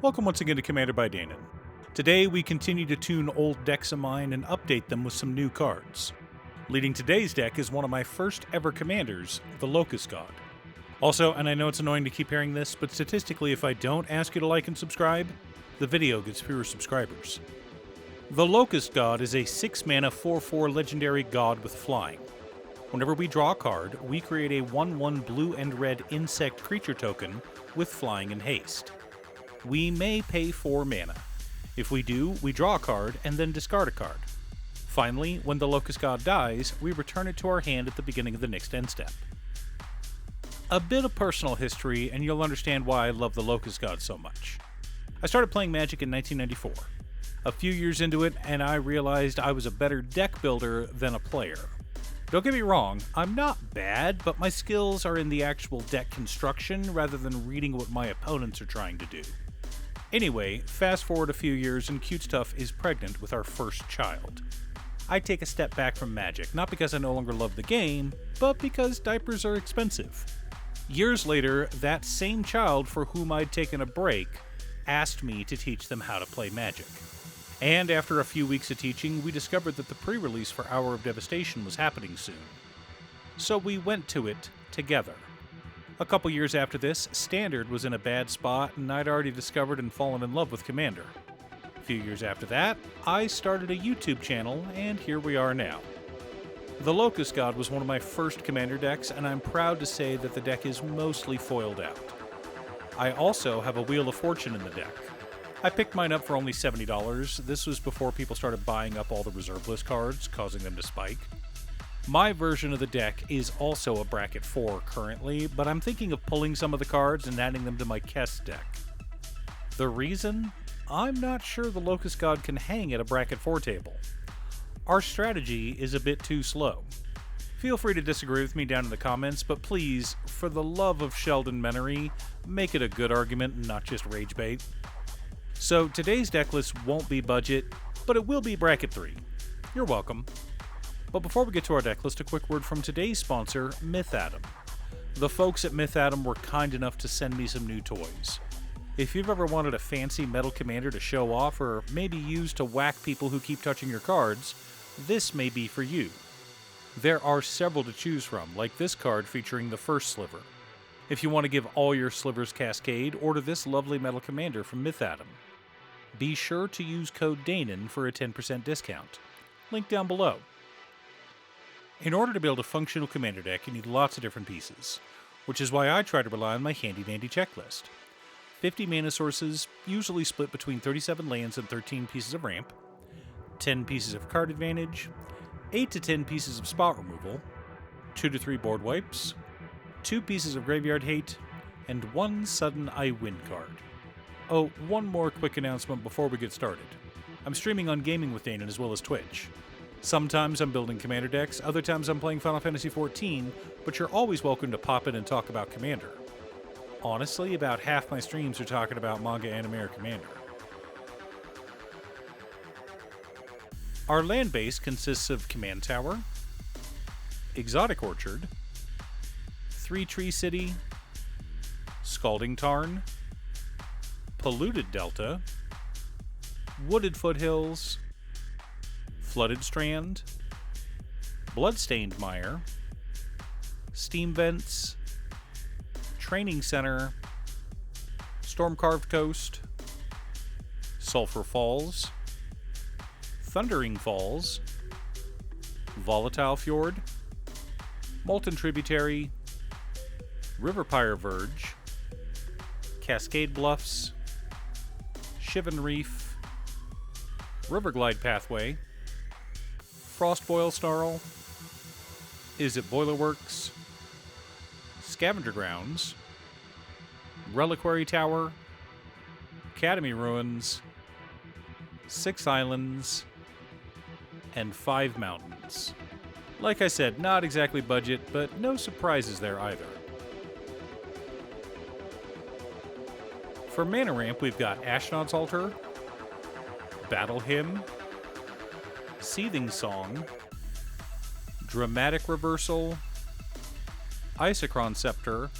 Welcome once again to Commander by Danon. Today we continue to tune old decks of mine and update them with some new cards. Leading today's deck is one of my first ever commanders, the Locust God. Also, and I know it's annoying to keep hearing this, but statistically if I don't ask you to like and subscribe, the video gets fewer subscribers. The Locust God is a 6-mana 4/4 legendary god with flying. Whenever we draw a card, we create a 1/1 blue and red insect creature token with flying and haste. We may pay 4 mana. If we do, we draw a card and then discard a card. Finally, when the Locust God dies, we return it to our hand at the beginning of the next end step. A bit of personal history, and you'll understand why I love the Locust God so much. I started playing Magic in 1994. A few years into it, and I realized I was a better deck builder than a player. Don't get me wrong, I'm not bad, but my skills are in the actual deck construction rather than reading what my opponents are trying to do. Anyway, fast forward a few years and Cute Stuff is pregnant with our first child. I take a step back from Magic, not because I no longer love the game, but because diapers are expensive. Years later, that same child for whom I'd taken a break asked me to teach them how to play Magic. And after a few weeks of teaching, we discovered that the pre-release for Hour of Devastation was happening soon. So we went to it together. A couple years after this, Standard was in a bad spot and I'd already discovered and fallen in love with Commander. A few years after that, I started a YouTube channel and here we are now. The Locust God was one of my first Commander decks and I'm proud to say that the deck is mostly foiled out. I also have a Wheel of Fortune in the deck. I picked mine up for only $70. This was before people started buying up all the reserve list cards, causing them to spike. My version of the deck is also a bracket 4 currently, but I'm thinking of pulling some of the cards and adding them to my Kess deck. The reason? I'm not sure the Locust God can hang at a bracket 4 table. Our strategy is a bit too slow. Feel free to disagree with me down in the comments, but please, for the love of Sheldon Menery, make it a good argument and not just rage bait. So today's deck list won't be budget, but it will be bracket 3. You're welcome. But before we get to our deck list, a quick word from today's sponsor, MythAtom. The folks at MythAtom were kind enough to send me some new toys. If you've ever wanted a fancy metal commander to show off or maybe use to whack people who keep touching your cards, this may be for you. There are several to choose from, like this card featuring the first sliver. If you want to give all your slivers Cascade, order this lovely metal commander from MythAtom. Be sure to use code Danon for a 10% discount. Link down below. In order to build a functional commander deck, you need lots of different pieces, which is why I try to rely on my handy-dandy checklist. 50 mana sources, usually split between 37 lands and 13 pieces of ramp, 10 pieces of card advantage, 8 to 10 pieces of spot removal, 2 to 3 board wipes, 2 pieces of graveyard hate, and 1 sudden I win card. Oh, one more quick announcement before we get started. I'm streaming on Gaming with Danon as well as Twitch. Sometimes I'm building Commander decks, other times I'm playing Final Fantasy XIV, but you're always welcome to pop in and talk about Commander. Honestly, about half my streams are talking about manga, anime, or Commander. Our land base consists of Command Tower, Exotic Orchard, 3 Tree City, Scalding Tarn, Polluted Delta, Wooded Foothills, Flooded Strand, Bloodstained Mire, Steam Vents, Training Center, Storm-Carved Coast, Sulphur Falls, Thundering Falls, Volatile Fjord, Molten Tributary, Riverpire Verge, Cascade Bluffs, Shivan Reef, Riverglide Pathway, Frostboil Snarl, Is It Boilerworks, Scavenger Grounds, Reliquary Tower, Academy Ruins, 6 Islands, and 5 Mountains. Like I said, not exactly budget, but no surprises there either. For mana ramp, we've got Ashnod's Altar, Battle Hymn, Seething Song, Dramatic Reversal, Isochron Scepter,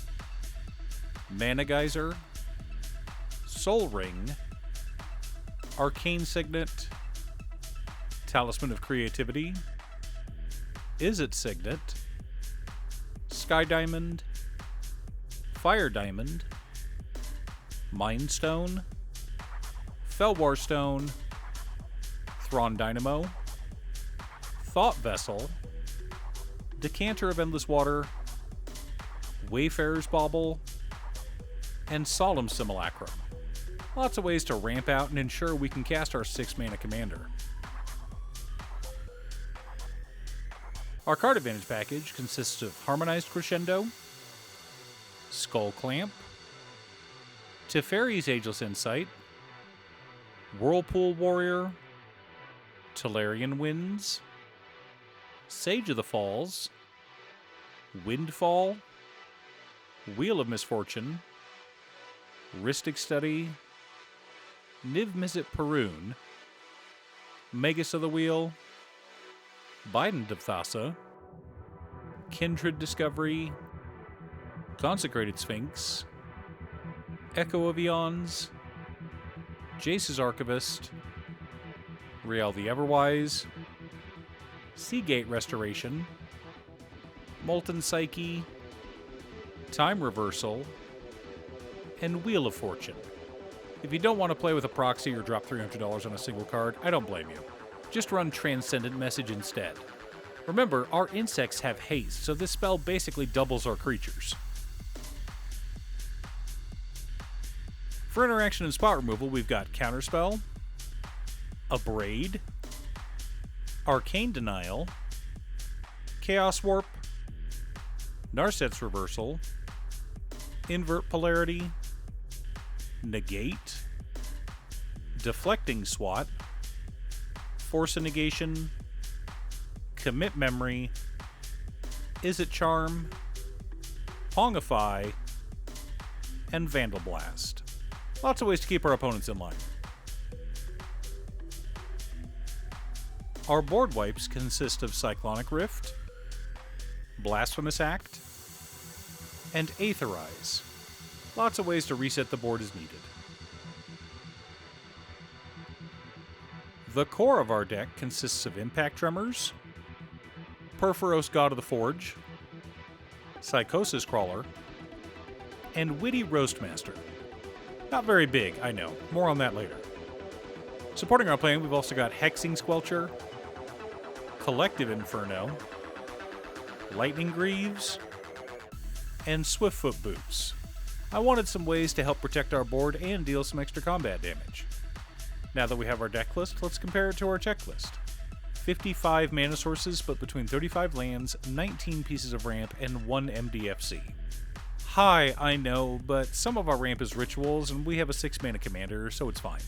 Mana Geyser, Soul Ring, Arcane Signet, Talisman of Creativity, Izzet Signet, Sky Diamond, Fire Diamond, Mind Stone, Felwar Stone, Thrawn Dynamo, Thought Vessel, Decanter of Endless Water, Wayfarer's Bauble, and Solemn Simulacrum. Lots of ways to ramp out and ensure we can cast our 6-mana commander. Our card advantage package consists of Harmonized Crescendo, Skull Clamp, Teferi's Ageless Insight, Whirlpool Warrior, Tolarian Winds, Sage of the Falls, Windfall, Wheel of Misfortune, Rhystic Study, Niv Mizzet Perun, Magus of the Wheel, Bident of Thassa, Kindred Discovery, Consecrated Sphinx, Echo of Eons, Jace's Archivist, Riel the Everwise, Seagate Restoration, Molten Psyche, Time Reversal, and Wheel of Fortune. If you don't want to play with a proxy or drop $300 on a single card, I don't blame you. Just run Transcendent Message instead. Remember, our insects have haste, so this spell basically doubles our creatures. For interaction and spot removal, we've got Counterspell, Abrade, Arcane Denial, Chaos Warp, Narset's Reversal, Invert Polarity, Negate, Deflecting Swat, Force of Negation, Commit Memory, Izzet Charm, Pongify, and Vandal Blast. Lots of ways to keep our opponents in line. Our board wipes consist of Cyclonic Rift, Blasphemous Act, and Aetherize. Lots of ways to reset the board as needed. The core of our deck consists of Impact Tremors, Purphoros God of the Forge, Psychosis Crawler, and Witty Roastmaster. Not very big, I know. More on that later. Supporting our plan, we've also got Hexing Squelcher, Collective Inferno, Lightning Greaves, and Swiftfoot Boots. I wanted some ways to help protect our board and deal some extra combat damage. Now that we have our deck list, let's compare it to our checklist. 55 mana sources split between 35 lands, 19 pieces of ramp, and 1 MDFC. High, I know, but some of our ramp is rituals, and we have a 6-mana commander, so it's fine.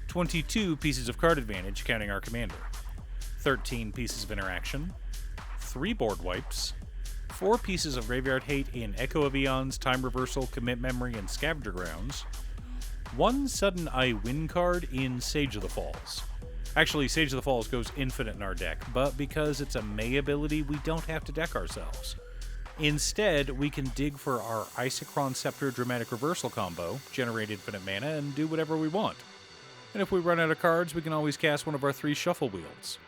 22 pieces of card advantage, counting our commander. 13 pieces of interaction. 3 board wipes. 4 pieces of graveyard hate in Echo of Eons, Time Reversal, Commit Memory, and Scavenger Grounds. 1 Sudden I Win card in Sage of the Falls. Actually, Sage of the Falls goes infinite in our deck, but because it's a May ability, we don't have to deck ourselves. Instead, we can dig for our Isochron Scepter Dramatic Reversal combo, generate infinite mana, and do whatever we want. And if we run out of cards, we can always cast one of our 3 Shuffle Wheels,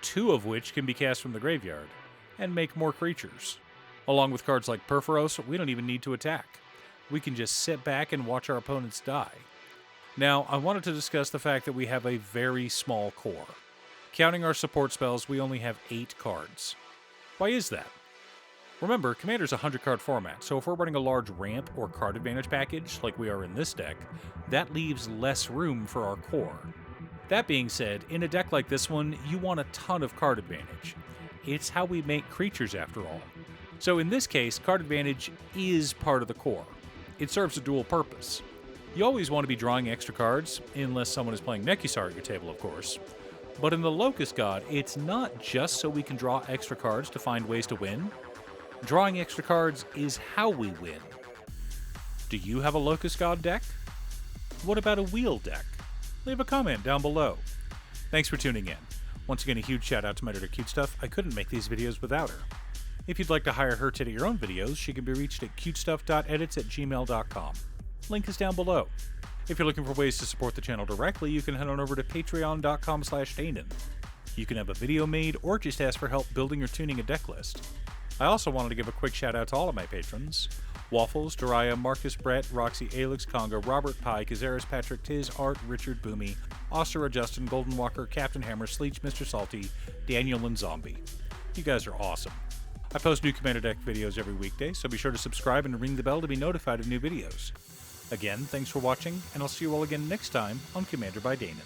2 of which can be cast from the graveyard, and make more creatures. Along with cards like Purphoros, we don't even need to attack. We can just sit back and watch our opponents die. Now, I wanted to discuss the fact that we have a very small core. Counting our support spells, we only have 8 cards. Why is that? Remember, Commander's a 100-card format, so if we're running a large ramp or card advantage package, like we are in this deck, that leaves less room for our core. That being said, in a deck like this one, you want a ton of card advantage. It's how we make creatures, after all. So in this case, card advantage is part of the core. It serves a dual purpose. You always want to be drawing extra cards, unless someone is playing Nekuzar at your table, of course. But in the Locust God, it's not just so we can draw extra cards to find ways to win. Drawing extra cards is how we win. Do you have a Locust God deck? What about a wheel deck? Leave a comment down below. Thanks for tuning in. Once again, a huge shout out to my editor Cutestuff. I couldn't make these videos without her. If you'd like to hire her to edit your own videos, she can be reached at cutestuff.edits@gmail.com. Link is down below. If you're looking for ways to support the channel directly, you can head on over to patreon.com/Danon. You can have a video made or just ask for help building or tuning a deck list. I also wanted to give a quick shout out to all of my patrons: Waffles, Dariah, Marcus, Brett, Roxy, Alex, Conga, Robert Pye, Kazaris, Patrick, Tiz, Art, Richard, Boomy, Ostera, Justin, Golden Walker, Captain Hammer, Sleech, Mr. Salty, Daniel, and Zombie. You guys are awesome. I post new Commander Deck videos every weekday, so be sure to subscribe and ring the bell to be notified of new videos. Again, thanks for watching, and I'll see you all again next time on Commander by Danon.